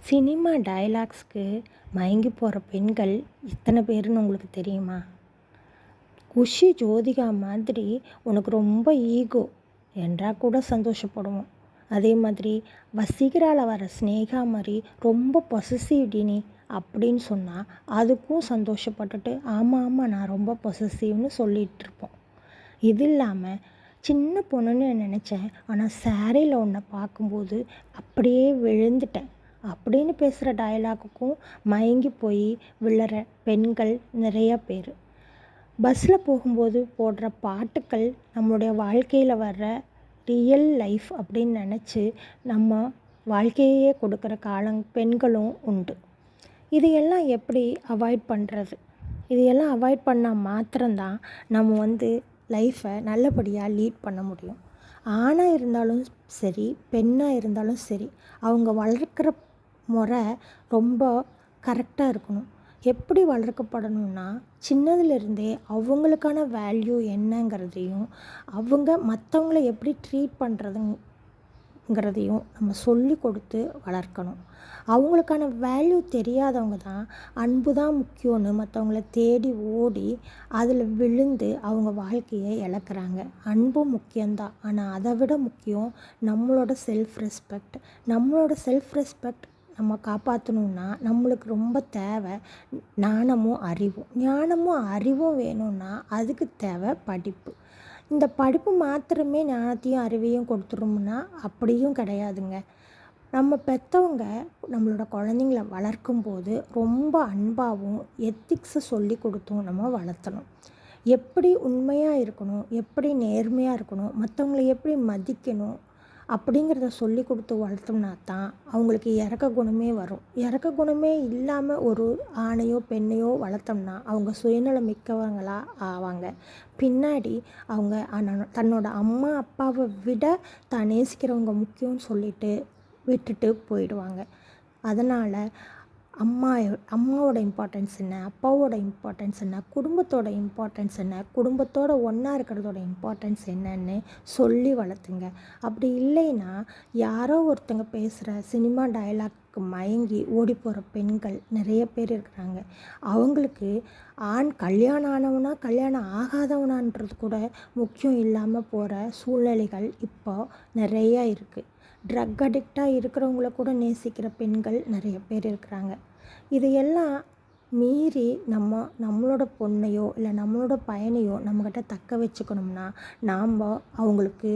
Cinema டயலாக்ஸ்க்கு மயங்கி போகிற பெண்கள் எத்தனை பேருன்னு உங்களுக்கு தெரியுமா? குஷி ஜோதிகா மாதிரி உனக்கு ரொம்ப ஈகோ என்றால் கூட சந்தோஷப்படுவோம். அதே மாதிரி வசீகரால வர ஸ்னேகா மாதிரி ரொம்ப பொசசிவ்டி நீ அப்படின்னு சொன்னால் அதுக்கும் சந்தோஷப்பட்டுட்டு ஆமாம் ஆமாம் நான் ரொம்ப பொசசிவ்னு சொல்லிகிட்டு இருப்போம். இது இல்லாமல் சின்ன பொண்ணுன்னு நினச்சேன், ஆனால் சாரியில் உன்னை பார்க்கும்போது அப்படியே விழுந்துட்டேன் அப்படின்னு பேசுகிற டயலாக்குக்கும் மயங்கி போய் விழுற பெண்கள் நிறையா பேர். பஸ்ஸில் போகும்போது போடுற பாட்டுக்கள் நம்மளுடைய வாழ்க்கையில் வர்ற ரியல் லைஃப் அப்படின்னு நினச்சி நம்ம வாழ்க்கையே கொடுக்குற பெண்களும் உண்டு. இதையெல்லாம் எப்படி அவாய்ட் பண்ணுறது? இதையெல்லாம் அவாய்ட் பண்ணால் மாத்திரம்தான் நம்ம லைஃப்பை நல்லபடியாக லீட் பண்ண முடியும். ஆணாக இருந்தாலும் சரி, பெண்ணாக இருந்தாலும் சரி, அவங்க வளர்க்குற முறை ரொம்ப கரெக்டாக இருக்கணும். எப்படி வளர்க்கப்படணும்னா, சின்னதுலேருந்தே அவங்களுக்கான வேல்யூ என்னங்கிறதையும் அவங்க மற்றவங்கள எப்படி ட்ரீட் பண்ணுறதுங்கிறதையும் நம்ம சொல்லி கொடுத்து வளர்க்கணும். அவங்களுக்கான வேல்யூ தெரியாதவங்க தான் அன்பு தான் முக்கியம்னு மற்றவங்கள தேடி ஓடி அதில் விழுந்து அவங்க வாழ்க்கையை இழக்கிறாங்க. அன்பும் முக்கியம்தான், ஆனால் அதை விட முக்கியம் நம்மளோட செல்ஃப் ரெஸ்பெக்ட் நம்ம காப்பாற்றணுன்னா நம்மளுக்கு ரொம்ப தேவை ஞானமும் அறிவும் வேணும்னா அதுக்கு தேவை படிப்பு. இந்த படிப்பு மாத்திரமே ஞானத்தையும் அறிவையும் கொடுத்துரும்னா அப்படியும் கிடையாதுங்க. நம்ம பெற்றவங்க நம்மளோட குழந்தைங்கள வளர்க்கும்போது ரொம்ப அன்பாகவும் எத்திக்ஸை சொல்லி கொடுத்தும் நம்ம வளர்த்தணும். எப்படி உண்மையாக இருக்கணும், எப்படி நேர்மையாக இருக்கணும், மற்றவங்கள எப்படி மதிக்கணும் அப்படிங்கிறத சொல்லி கொடுத்து வளர்த்தோம்னா தான் அவங்களுக்கு இரக்க குணமே வரும். இரக்க குணமே இல்லாமல் ஒரு ஆணையோ பெண்ணையோ வளர்த்தோம்னா அவங்க சுயநலம் மிக்கவங்களாக ஆவாங்க. பின்னாடி அவங்க தன்னோட அம்மா அப்பாவை விட தான் நேசிக்கிறவங்க முக்கியம்னு சொல்லிட்டு விட்டுட்டு போயிடுவாங்க. அதனால் அம்மாவோட இம்பார்ட்டன்ஸ் என்ன, அப்பாவோட இம்பார்ட்டன்ஸ் என்ன, குடும்பத்தோட இம்பார்ட்டன்ஸ் என்ன, குடும்பத்தோட ஒன்றா இருக்கிறதோட இம்பார்ட்டன்ஸ் என்னன்னு சொல்லி வளர்த்துங்க. அப்படி இல்லைன்னா யாரோ ஒருத்தங்க பேசுகிற சினிமா டயலாக்கு மயங்கி ஓடி போகிற பெண்கள் நிறைய பேர் இருக்கிறாங்க. அவங்களுக்கு ஆண் கல்யாணம் ஆனவனா கல்யாணம் ஆகாதவனான்றது கூட முக்கியம் இல்லாமல் போகிற சூழ்நிலைகள் இப்போ நிறையா இருக்குது. ட்ரக் அடிக்டாக இருக்கிறவங்கள கூட நேசிக்கிற பெண்கள் நிறைய பேர் இருக்கிறாங்க. இதையெல்லாம் மீறி நம்மளோட பொண்ணையோ இல்லை நம்மளோட பையனையோ நம்மக்கிட்ட தக்க வச்சுக்கணும்னா நாம் அவங்களுக்கு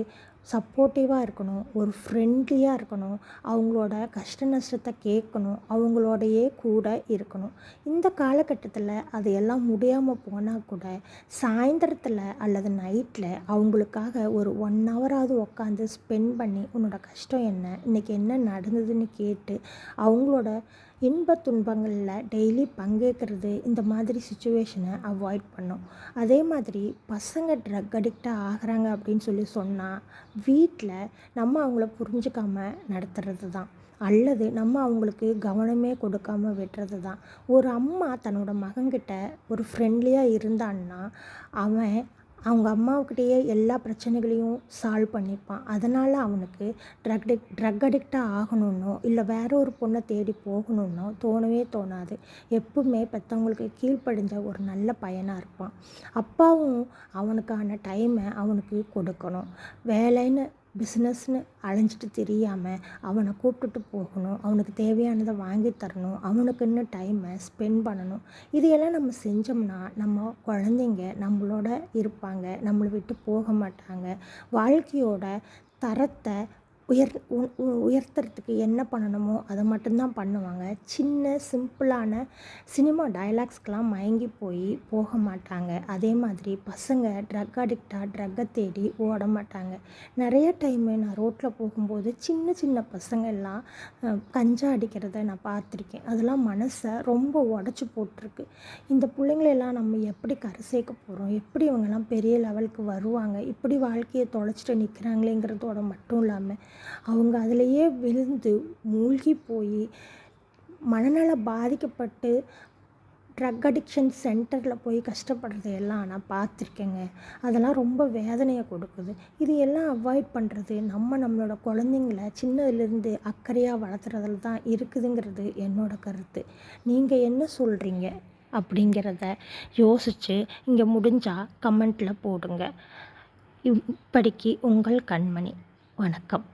சப்போர்ட்டிவாக இருக்கணும், ஒரு ஃப்ரெண்ட்லியாக இருக்கணும், அவங்களோட கஷ்ட நஷ்டத்தை கேட்கணும், அவங்களோடையே கூட இருக்கணும். இந்த காலகட்டத்தில் அதையெல்லாம் முடியாமல் போனால் கூட சாயந்தரத்தில் அல்லது நைட்டில் அவங்களுக்காக ஒரு 1 ஹவராவது உட்காந்து ஸ்பெண்ட் பண்ணி உன்னோட கஷ்டம் என்ன, இன்றைக்கி என்ன நடந்ததுன்னு கேட்டு அவங்களோட இன்ப துன்பங்களில் டெய்லி பங்கேற்கிறது, இந்த மாதிரி சுச்சுவேஷனை அவாய்ட் பண்ணும். அதே மாதிரி பசங்க ட்ரக் அடிக்டாக ஆகிறாங்க அப்படின்னு சொன்னால் வீட்டில் நம்ம அவங்கள புரிஞ்சுக்காமல் நடத்துறது தான், அல்லது நம்ம அவங்களுக்கு கவனமே கொடுக்காமல் விடுறது தான். ஒரு அம்மா தன்னோட மகன்கிட்ட ஒரு ஃப்ரெண்ட்லியாக இருந்தான்னா அவங்க அம்மாவுக்கிட்டேயே எல்லா பிரச்சனைகளையும் சால்வ் பண்ணிப்பான். அதனால் அவனுக்கு ட்ரக் அடிக்டாக ஆகணுன்னோ இல்லை வேற ஒரு பொண்ணை தேடி போகணுன்னோ தோணவே தோணாது. எப்பவுமே பெற்றவங்களுக்கு கீழ்ப்படிஞ்ச ஒரு நல்ல பையனாக இருப்பான். அப்பாவும் அவனுக்கான டைமை அவனுக்கு கொடுக்கணும். வேலைன்னு பிஸ்னஸ்னு அலைஞ்சிட்டு தெரியாமல் அவனை கூப்பிட்டுட்டு போகணும், அவனுக்கு தேவையானதை வாங்கி தரணும், அவனுக்குன்னு டைமை ஸ்பெண்ட் பண்ணணும். இதையெல்லாம் நம்ம செஞ்சோம்னா நம்ம குழந்தைங்க நம்மளோட இருப்பாங்க, நம்மளை விட்டு போக மாட்டாங்க. வாழ்க்கையோட தரத்தை உயர்த்துறதுக்கு என்ன பண்ணணுமோ அதை மட்டும்தான் பண்ணுவாங்க. சின்ன சிம்பிளான சினிமா டயலாக்ஸ்க்கெலாம் மயங்கி போக மாட்டாங்க. அதே மாதிரி பசங்க ட்ரக்கை தேடி ஓட மாட்டாங்க. நிறைய டைமு நான் ரோட்டில் போகும்போது சின்ன பசங்க எல்லாம் கஞ்சா அடிக்கிறத நான் பார்த்துருக்கேன். அதெல்லாம் மனசை ரொம்ப உடச்சி போட்டிருக்கு. இந்த பிள்ளைங்களெல்லாம் நம்ம எப்படி கரை சேர்க்க போகிறோம், எப்படி இவங்கெல்லாம் பெரிய லெவலுக்கு வருவாங்க, இப்படி வாழ்க்கையை தொலைச்சிட்டு நிற்கிறாங்களேங்கிறதோட மட்டும் இல்லாமல் அவங்க அதிலேயே விழுந்து மூழ்கி போய் மனநல பாதிக்கப்பட்டு ட்ரக் அடிக்ஷன் சென்டரில் போய் கஷ்டப்படுறது எல்லாம் நான் பார்த்துருக்கேங்க. அதெல்லாம் ரொம்ப வேதனையை கொடுக்குது. இது எல்லாம் அவாய்ட் பண்ணுறது நம்மளோட குழந்தைங்கள சின்னதுலேருந்து அக்கறையாக வளர்த்துறதுல தான் இருக்குதுங்கிறது என்னோட கருத்து. நீங்கள் என்ன சொல்கிறீங்க அப்படிங்கிறத யோசித்து இங்கே முடிஞ்சால் கமெண்ட்டில் போடுங்க. இப்படிக்கு உங்கள் கண்மணி. வணக்கம்.